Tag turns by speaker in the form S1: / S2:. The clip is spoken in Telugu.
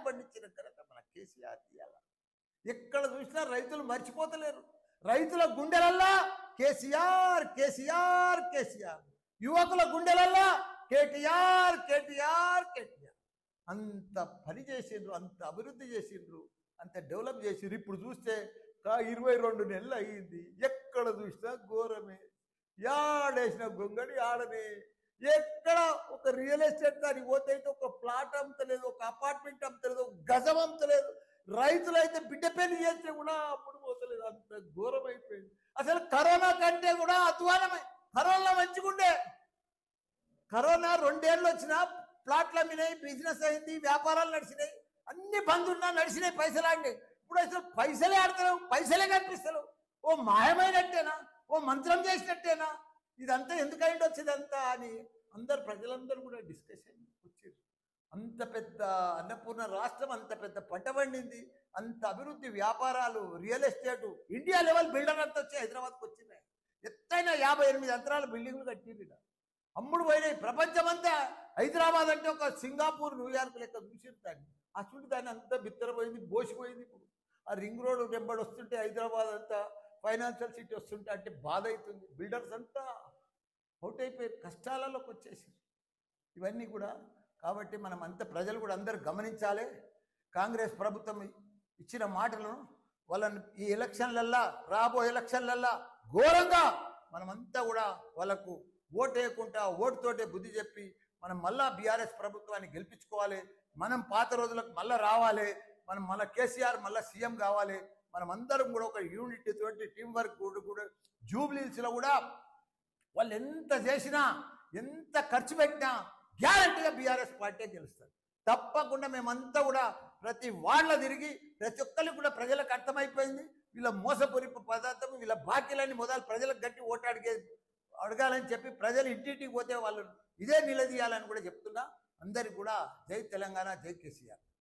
S1: పండించిన ఘనత మన కేసీఆర్ ఇయ్యాల. ఎక్కడ చూసినా రైతులు మర్చిపోతలేరు. రైతుల గుండెలల్లా కేసీఆర్ కేసీఆర్ కేసీఆర్, యువకుల గుండెలల్లా కేటీఆర్ కేటీఆర్ కేటీఆర్. అంత పని చేసిండ్రు, అంత అభివృద్ధి చేసిండ్రు, అంత డెవలప్ చేసిండ్రు. ఇప్పుడు చూస్తే 22 నెలలు అయ్యింది, ఎక్కడ చూసినా ఘోరమే. యాడేసిన గొంగడి ఆడనే. ఎక్కడ ఒక రియల్ ఎస్టేట్ దానికి పోతే అయితే ఒక ప్లాట్ అమ్మతలేదు, ఒక అపార్ట్మెంట్ అమ్మతలేదు, ఒక గజం అమ్మతలేదు. రైతులైతే బిడ్డ పెళ్లి చేస్తే కూడా అప్పుడు పోతలేదు. అంత ఘోరం అయిపోయింది. అసలు కరోనా కంటే కూడా అధ్వానమే. కరోనా మంచిగుండే. కరోనా 2 ఏళ్ళు వచ్చినా ప్లాట్లు అమ్మినాయి, బిజినెస్ అయింది, వ్యాపారాలు నడిచినాయి, అన్ని బంద్ ఉన్నా నడిచినాయి, పైసలు ఆడినాయి. ఇప్పుడు అసలు పైసలే ఆడతలేవు, పైసలే కనిపిస్తలేవు. ఓ మాయమైనట్టేనా, ఓ మంత్రం చేసినట్టేనా, ఇదంతా ఎందుకైంది వచ్చేదంతా అని ప్రజలందరూ కూడా డిస్కషన్ వచ్చారు. అంత పెద్ద అన్నపూర్ణ రాష్ట్రం, అంత పెద్ద పంట పండింది, అంత అభివృద్ధి, వ్యాపారాలు, real estate, India level builder అంతా వచ్చి హైదరాబాద్కి వచ్చినాయి. ఎత్తైన 58 అంతరాల బిల్డింగ్లు కట్టింది. అమ్ముడు పోయినాయి. ప్రపంచమంతా హైదరాబాద్ అంటే ఒక సింగపూర్, న్యూయార్క్ లెక్క చూసిరు దాన్ని. ఆ చుట్టూ దాన్ని అంతా బిత్తరపోయింది, బోసిపోయింది. ఇప్పుడు ఆ రింగ్ రోడ్ వెంబడి వస్తుంటే హైదరాబాద్ అంతా ఫైనాన్షియల్ సిటీ వస్తుంటే అంటే బాధ అవుతుంది. బిల్డర్స్ అంతా అవుట్ అయిపోయి కష్టాలలోకి వచ్చేసి ఇవన్నీ కూడా. కాబట్టి మనం అంతా ప్రజలు కూడా అందరూ గమనించాలి. కాంగ్రెస్ ప్రభుత్వం ఇచ్చిన మాటలను వాళ్ళని ఈ ఎలక్షన్లల్లా, రాబోయే ఎలక్షన్లల్లా ఘోరంగా మనమంతా కూడా వాళ్ళకు ఓటు వేయకుండా ఓటుతోటే బుద్ధి చెప్పి మనం మళ్ళా బీఆర్ఎస్ ప్రభుత్వాన్ని గెలిపించుకోవాలి. మనం పాత రోజులకు మళ్ళీ రావాలి. మనం మళ్ళీ కేసీఆర్ మళ్ళీ సీఎం కావాలి. మనం అందరం కూడా ఒక యూనిట్ తోటి టీం వర్క్ కూడా జూబ్లీహిల్స్లో కూడా వాళ్ళు ఎంత చేసినా, ఎంత ఖర్చు పెట్టినా గ్యారంటీగా బీఆర్ఎస్ పార్టీ గెలుస్తారు. తప్పకుండా మేమంతా కూడా ప్రతి వాళ్ళ తిరిగి ప్రతి ఒక్కరికి కూడా ప్రజలకు అర్థమైపోయింది. వీళ్ళ మోసపూరిత పదార్థం, వీళ్ళ బాకీలన్నీ మొదలు ప్రజలకు గట్టి ఓటు అడగాలని చెప్పి ప్రజలు ఇంటింటికి పోతే వాళ్ళు ఇదే నిలదీయాలని కూడా చెప్తున్నా. అందరికి కూడా జై తెలంగాణ, జై కేసీఆర్.